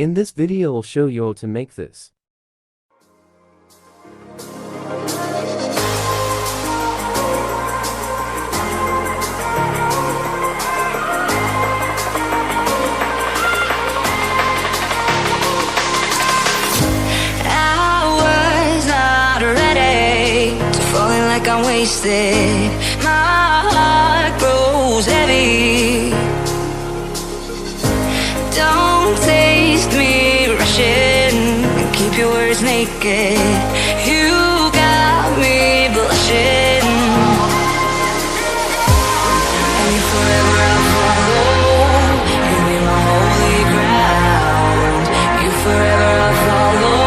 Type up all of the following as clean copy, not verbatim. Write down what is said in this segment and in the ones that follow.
In this video I'll show you how to make this. I'm wasted, my heart grows heavy. Don't taste me rushing, keep your words naked. You got me blushing, and you forever I'll follow. You'll be my holy ground. You forever I'll follow.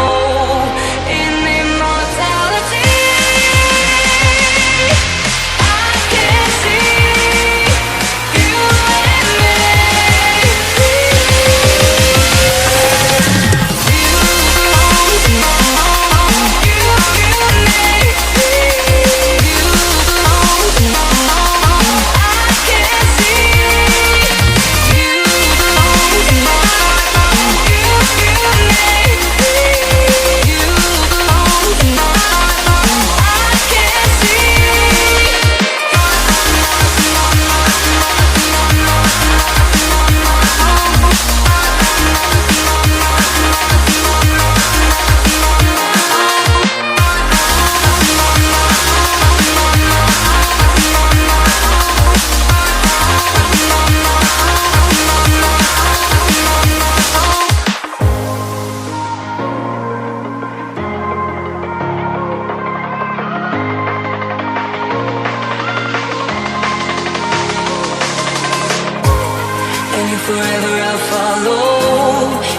Forever I'll follow.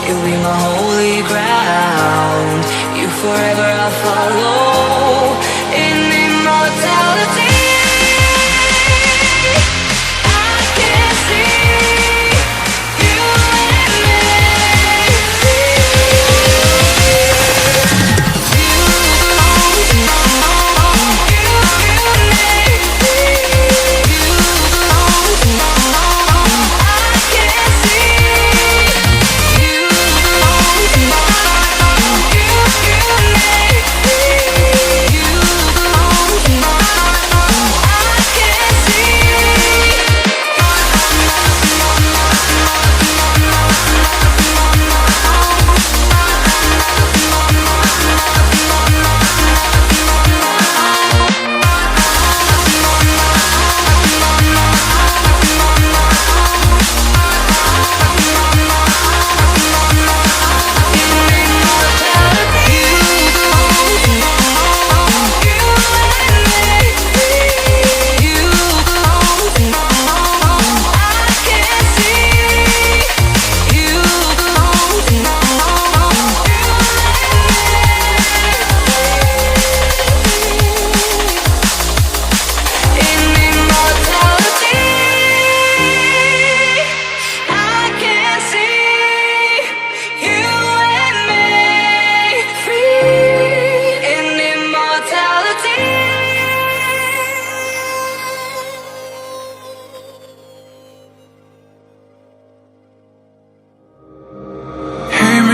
You'll be my holy ground. You forever I'll follow. In immortality, I can see you and me.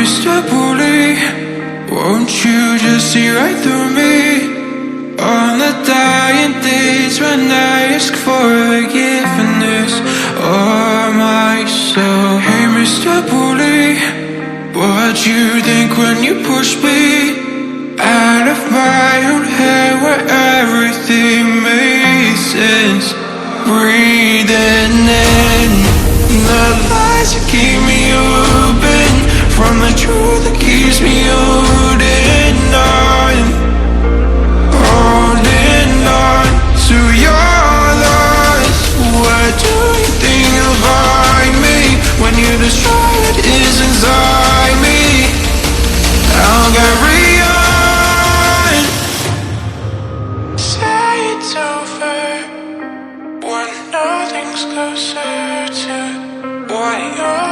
Mr. Bully, won't you just see right through me? On the dying days when I ask for forgiveness or myself. Hey Mr. Bully, what you think when you push me out of my own head where everything makes sense? Breathing in the lies that keep me open from the truth that keeps me holding on to your lies. What do you think about me when you destroy what is inside me? I'll carry on. Say it's over when nothing's closer to what you're.